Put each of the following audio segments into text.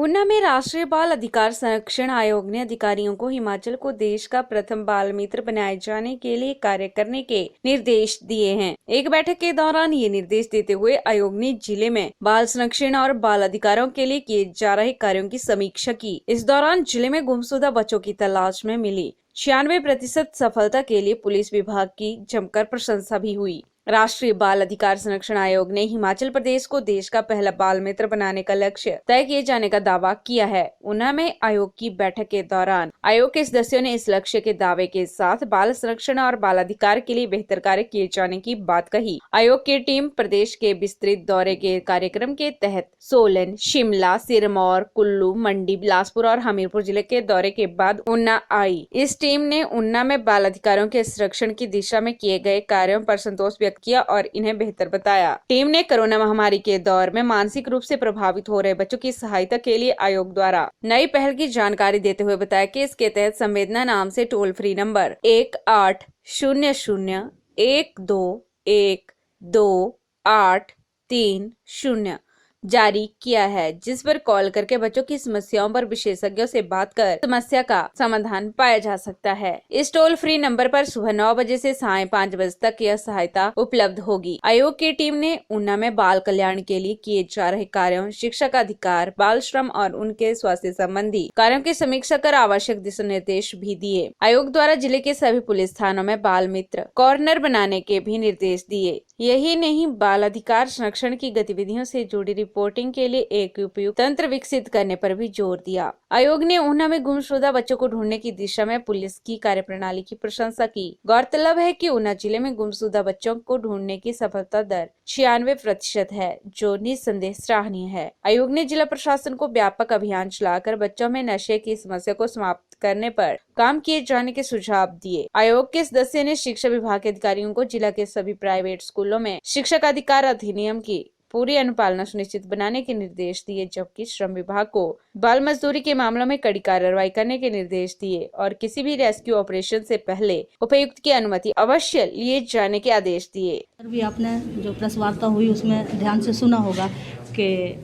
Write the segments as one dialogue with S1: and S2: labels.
S1: ऊना में राष्ट्रीय बाल अधिकार संरक्षण आयोग ने अधिकारियों को हिमाचल को देश का प्रथम बाल मित्र बनाए जाने के लिए कार्य करने के निर्देश दिए हैं। एक बैठक के दौरान ये निर्देश देते हुए आयोग ने जिले में बाल संरक्षण और बाल अधिकारों के लिए किए जा रहे कार्यों की समीक्षा की। इस दौरान जिले में गुमशुदा बच्चों की तलाश में मिली 96% सफलता के लिए पुलिस विभाग की जमकर प्रशंसा भी हुई। राष्ट्रीय बाल अधिकार संरक्षण आयोग ने हिमाचल प्रदेश को देश का पहला बाल मित्र बनाने का लक्ष्य तय किए जाने का दावा किया है। ऊना में आयोग की बैठक के दौरान आयोग के सदस्यों ने इस लक्ष्य के दावे के साथ बाल संरक्षण और बाल अधिकार के लिए बेहतर कार्य किए जाने की बात कही। आयोग की टीम प्रदेश के विस्तृत दौरे के कार्यक्रम के तहत सोलन, शिमला, सिरमौर, कुल्लू, मंडी, बिलासपुर और हमीरपुर जिले के दौरे के बाद ऊना आई। इस टीम ने ऊना में बाल अधिकारों के संरक्षण की दिशा में किए गए कार्यों पर संतोष किया और इन्हें बेहतर बताया। टीम ने कोरोना महामारी के दौर में मानसिक रूप से प्रभावित हो रहे बच्चों की सहायता के लिए आयोग द्वारा नई पहल की जानकारी देते हुए बताया कि इसके तहत संवेदना नाम से टोल फ्री नंबर 1800-121-28330 जारी किया है, जिस पर कॉल करके बच्चों की समस्याओं पर विशेषज्ञों से बात कर समस्या का समाधान पाया जा सकता है। इस टोल फ्री नंबर पर सुबह 9 बजे से सायं 5 बजे तक यह सहायता उपलब्ध होगी। आयोग की टीम ने ऊना में बाल कल्याण के लिए किए जा रहे कार्यों, शिक्षा का अधिकार, बाल श्रम और उनके स्वास्थ्य संबंधी कार्यों की समीक्षा कर आवश्यक दिशा निर्देश भी दिए। आयोग द्वारा जिले के सभी पुलिस थानों में बाल मित्र कॉर्नर बनाने के भी निर्देश दिए। यही नहीं, बाल अधिकार संरक्षण की गतिविधियों से जुड़ी रिपोर्टिंग के लिए एक उपयुक्त तंत्र विकसित करने पर भी जोर दिया। आयोग ने ऊना में गुमशुदा बच्चों को ढूंढने की दिशा में पुलिस की कार्यप्रणाली की प्रशंसा की। गौरतलब है कि ऊना जिले में गुमशुदा बच्चों को ढूंढने की सफलता दर 96% है, जो निस्संदेह सराहनीय है। आयोग ने जिला प्रशासन को व्यापक अभियान चलाकर बच्चों में नशे की समस्या को समाप्त करने पर काम किए जाने के सुझाव दिए। आयोग के सदस्य ने शिक्षा विभाग के अधिकारियों को जिला के सभी प्राइवेट स्कूलों में शिक्षक अधिकार अधिनियम की पूरी अनुपालना सुनिश्चित बनाने के निर्देश दिए, जबकि श्रम विभाग को बाल मजदूरी के मामलों में कड़ी कार्रवाई करने के निर्देश दिए और किसी भी रेस्क्यू ऑपरेशन से पहले उपायुक्त की अनुमति अवश्य लिए जाने के आदेश दिए।
S2: भी आपने जो प्रेस वार्ता हुई उसमें ध्यान से सुना होगा कि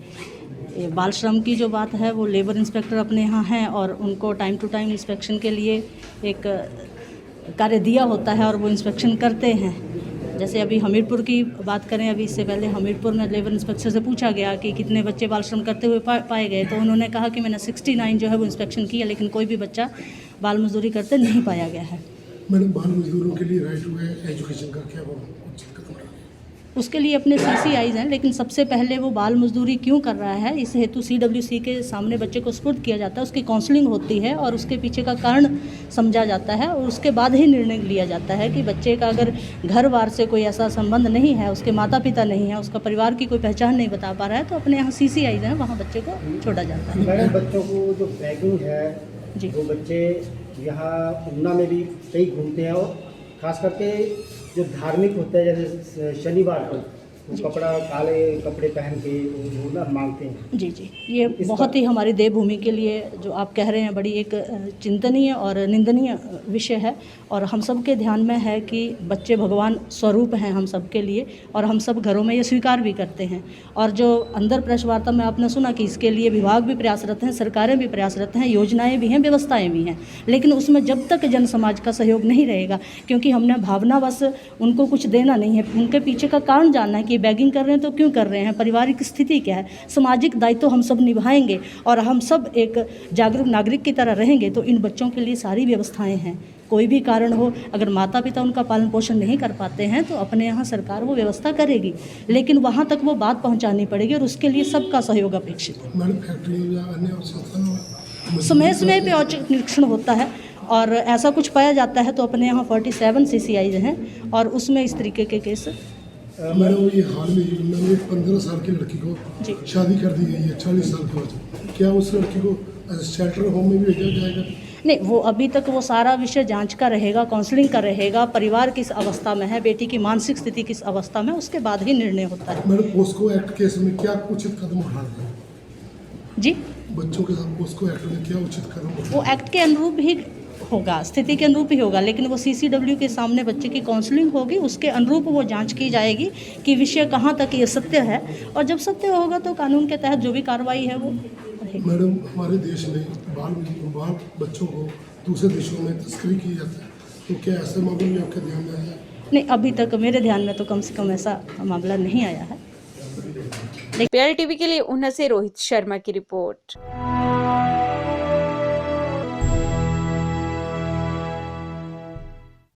S2: बाल श्रम की जो बात है वो लेबर इंस्पेक्टर अपने यहाँ हैं और उनको टाइम टू टाइम इंस्पेक्शन के लिए एक कार्य दिया होता है और वो इंस्पेक्शन करते हैं। जैसे अभी हमीरपुर की बात करें, अभी इससे पहले हमीरपुर में लेबर इंस्पेक्टर से पूछा गया कि कितने बच्चे बाल श्रम करते हुए पाए गए, तो उन्होंने कहा कि मैंने 69 जो है वो इंस्पेक्शन किया, लेकिन कोई भी बच्चा बाल मजदूरी करते नहीं पाया गया है।
S3: मैडम, बाल मजदूरों के लिए राइट टू एजुकेशन का क्या
S2: उसके लिए अपने CCIs हैं, लेकिन सबसे पहले वो बाल मजदूरी क्यों कर रहा है, इस हेतु CWC के सामने बच्चे को सुपुर्द किया जाता है, उसकी काउंसलिंग होती है और उसके पीछे का कारण समझा जाता है और उसके बाद ही निर्णय लिया जाता है कि बच्चे का अगर घर बार से कोई ऐसा संबंध नहीं है, उसके माता पिता नहीं है, उसका परिवार की कोई पहचान नहीं बता पा रहा है, तो अपने यहाँ CCIs हैं, वहाँ बच्चे को छोड़ा जाता है।
S4: मैडम, बच्चों को जो बैगिंग है जी, वो बच्चे यहाँ ऊना में भी कई घूमते हैं और खास करके जो धार्मिक होते हैं, जैसे शनिवार को कपड़ा, काले कपड़े पहन के वो ना मांगते हैं।
S2: जी, ये बहुत ही हमारी देवभूमि के लिए जो आप कह रहे हैं बड़ी एक चिंतनीय और निंदनीय विषय है और हम सब के ध्यान में है कि बच्चे भगवान स्वरूप हैं हम सब के लिए और हम सब घरों में ये स्वीकार भी करते हैं। और जो अंदर प्रेस वार्ता में आपने सुना कि इसके लिए विभाग भी प्रयासरत हैं, सरकारें भी प्रयासरत हैं, योजनाएँ भी हैं, व्यवस्थाएँ भी हैं, लेकिन उसमें जब तक जन समाज का सहयोग नहीं रहेगा, क्योंकि हमने भावनावश उनको कुछ देना नहीं है, उनके पीछे का कारण जानना है कि बैगिंग कर रहे हैं तो क्यों कर रहे हैं, पारिवारिक स्थिति क्या है, सामाजिक दायित्व हम सब निभाएंगे और हम सब एक जागरूक नागरिक की तरह रहेंगे तो इन बच्चों के लिए सारी व्यवस्थाएं हैं। कोई भी कारण हो, अगर माता पिता उनका पालन पोषण नहीं कर पाते हैं तो अपने यहाँ सरकार वो व्यवस्था करेगी, लेकिन वहाँ तक वो बात पहुँचानी पड़ेगी और उसके लिए सबका सहयोग अपेक्षित है। समय समय पे औचक निरीक्षण होता है और ऐसा कुछ पाया जाता है तो अपने यहाँ 47 CCIs हैं और उसमें इस तरीके के केस।
S3: मैडम, ये हाल में 15 साल की लड़की को शादी कर दी गई है 40 साल के बाद, क्या उस लड़की को शेल्टर होम में भी भेजा जाएगा?
S2: नहीं, वो अभी तक वो सारा विषय जांच का रहेगा, काउंसलिंग का रहेगा, परिवार किस अवस्था में है, बेटी की मानसिक स्थिति किस अवस्था में, उसके बाद ही निर्णय होता है।
S3: मैडम, पोस्को एक्ट केस में क्या उचित कदम उठाना है
S2: जी?
S3: बच्चों के साथ पोस्को एक्ट में क्या उचित कदम उठाना?
S2: वो एक्ट के अनुरूप ही होगा, स्थिति के अनुरूप ही होगा, लेकिन वो CCW के सामने बच्चे की काउंसलिंग होगी, उसके अनुरूप वो जांच की जाएगी कि विषय कहाँ तक ये सत्य है और जब सत्य होगा तो कानून के तहत जो भी कार्रवाई है वो रहेगी।
S3: मैडम, हमारे देश में बाल बच्चों को दूसरे देशों में तस्करी की जाती है, तो क्या ऐसे मामले में आपके ध्यान में आया है?
S2: नहीं, अभी तक मेरे ध्यान में तो कम से कम ऐसा मामला नहीं आया है।
S1: PL TV के लिए ऊना से रोहित शर्मा की रिपोर्ट।